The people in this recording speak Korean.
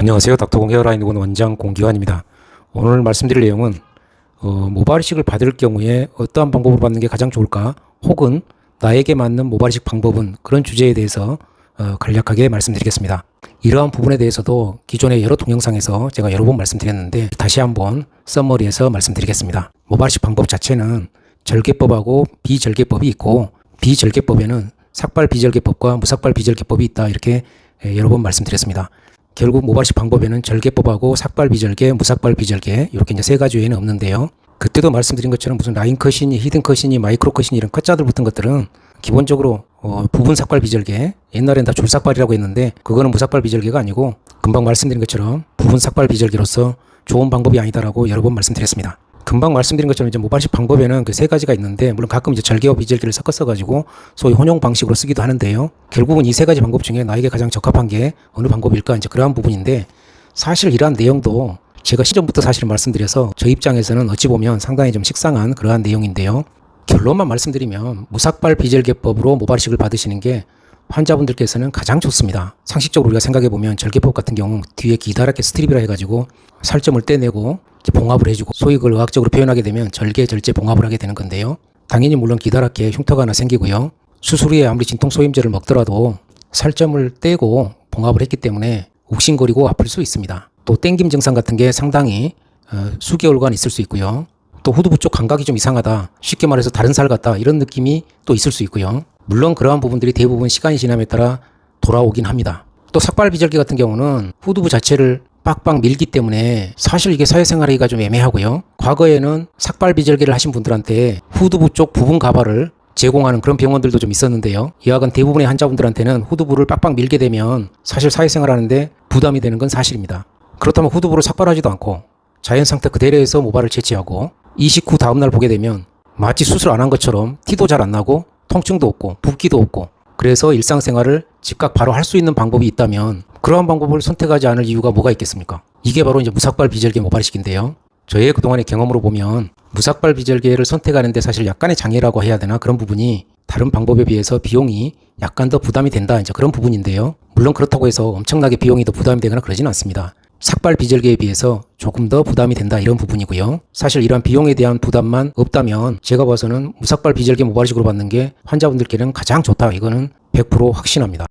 안녕하세요. 닥터공 헤어라인원 원장 공기환입니다. 오늘 말씀드릴 내용은 모발이식을 받을 경우에 어떠한 방법으로 받는 게 가장 좋을까, 혹은 나에게 맞는 모발이식 방법은, 그런 주제에 대해서 간략하게 말씀드리겠습니다. 이러한 부분에 대해서도 기존의 여러 동영상에서 제가 여러 번 말씀드렸는데 다시 한번 썸머리해서 말씀드리겠습니다. 모발이식 방법 자체는 절개법하고 비절개법이 있고, 비절개법에는 삭발 비절개법과 무삭발 비절개법이 있다, 이렇게 여러 번 말씀드렸습니다. 결국 모발이식 방법에는 절개법하고 삭발 비절개, 무삭발 비절개, 이렇게 이제 세 가지 외에는 없는데요. 그때도 말씀드린 것처럼 무슨 라인 컷이니 히든 컷이니 마이크로 컷이니 이런 컷자들 붙은 것들은 기본적으로 부분 삭발 비절개, 옛날엔 다 줄삭발이라고 했는데 그거는 무삭발 비절개가 아니고 금방 말씀드린 것처럼 부분 삭발 비절개로서 좋은 방법이 아니다라고 여러 번 말씀드렸습니다. 금방 말씀드린 것처럼 이제 모발이식 방법에는 그 세 가지가 있는데, 물론 가끔 이제 절개와 비절개를 섞어서 가지고 소위 혼용 방식으로 쓰기도 하는데요. 결국은 이 세 가지 방법 중에 나에게 가장 적합한 게 어느 방법일까, 이제 그러한 부분인데, 사실 이러한 내용도 제가 시전부터 사실 말씀드려서 저 입장에서는 어찌 보면 상당히 좀 식상한 그러한 내용인데요. 결론만 말씀드리면 무삭발 비절개법으로 모발이식을 받으시는 게 환자분들께서는 가장 좋습니다. 상식적으로 우리가 생각해보면 절개법 같은 경우 뒤에 기다랗게 스트립이라 해가지고 살점을 떼내고 봉합을 해주고, 소위 그걸 의학적으로 표현하게 되면 절개, 절제, 봉합을 하게 되는 건데요. 당연히 물론 기다랗게 흉터가 하나 생기고요. 수술 후에 아무리 진통소임제를 먹더라도 살점을 떼고 봉합을 했기 때문에 욱신거리고 아플 수 있습니다. 또 땡김 증상 같은 게 상당히 수개월간 있을 수 있고요. 또 후두부 쪽 감각이 좀 이상하다, 쉽게 말해서 다른 살 같다, 이런 느낌이 또 있을 수 있고요. 물론 그러한 부분들이 대부분 시간이 지남에 따라 돌아오긴 합니다. 또 삭발 비절개 같은 경우는 후두부 자체를 빡빡 밀기 때문에 사실 이게 사회생활하기가 좀 애매하고요. 과거에는 삭발 비절개를 하신 분들한테 후두부 쪽 부분 가발을 제공하는 그런 병원들도 좀 있었는데요. 이와같은 대부분의 환자분들한테는 후두부를 빡빡 밀게 되면 사실 사회생활하는데 부담이 되는 건 사실입니다. 그렇다면 후두부를 삭발하지도 않고 자연 상태 그대로에서 모발을 채취하고 이식 후 다음날 보게 되면 마치 수술 안 한 것처럼 티도 잘 안 나고 통증도 없고 붓기도 없고, 그래서 일상생활을 즉각 바로 할 수 있는 방법이 있다면 그러한 방법을 선택하지 않을 이유가 뭐가 있겠습니까? 이게 바로 이제 무삭발 비절개 모발이식인데요. 저의 그동안의 경험으로 보면 무삭발 비절개를 선택하는데 사실 약간의 장애라고 해야 되나, 그런 부분이 다른 방법에 비해서 비용이 약간 더 부담이 된다, 이제 그런 부분인데요. 물론 그렇다고 해서 엄청나게 비용이 더 부담이 되거나 그러지는 않습니다. 삭발 비절개에 비해서 조금 더 부담이 된다, 이런 부분이고요. 사실 이러한 비용에 대한 부담만 없다면 제가 봐서는 무삭발 비절개 모발이식으로 받는 게 환자분들께는 가장 좋다, 이거는 100% 확신합니다.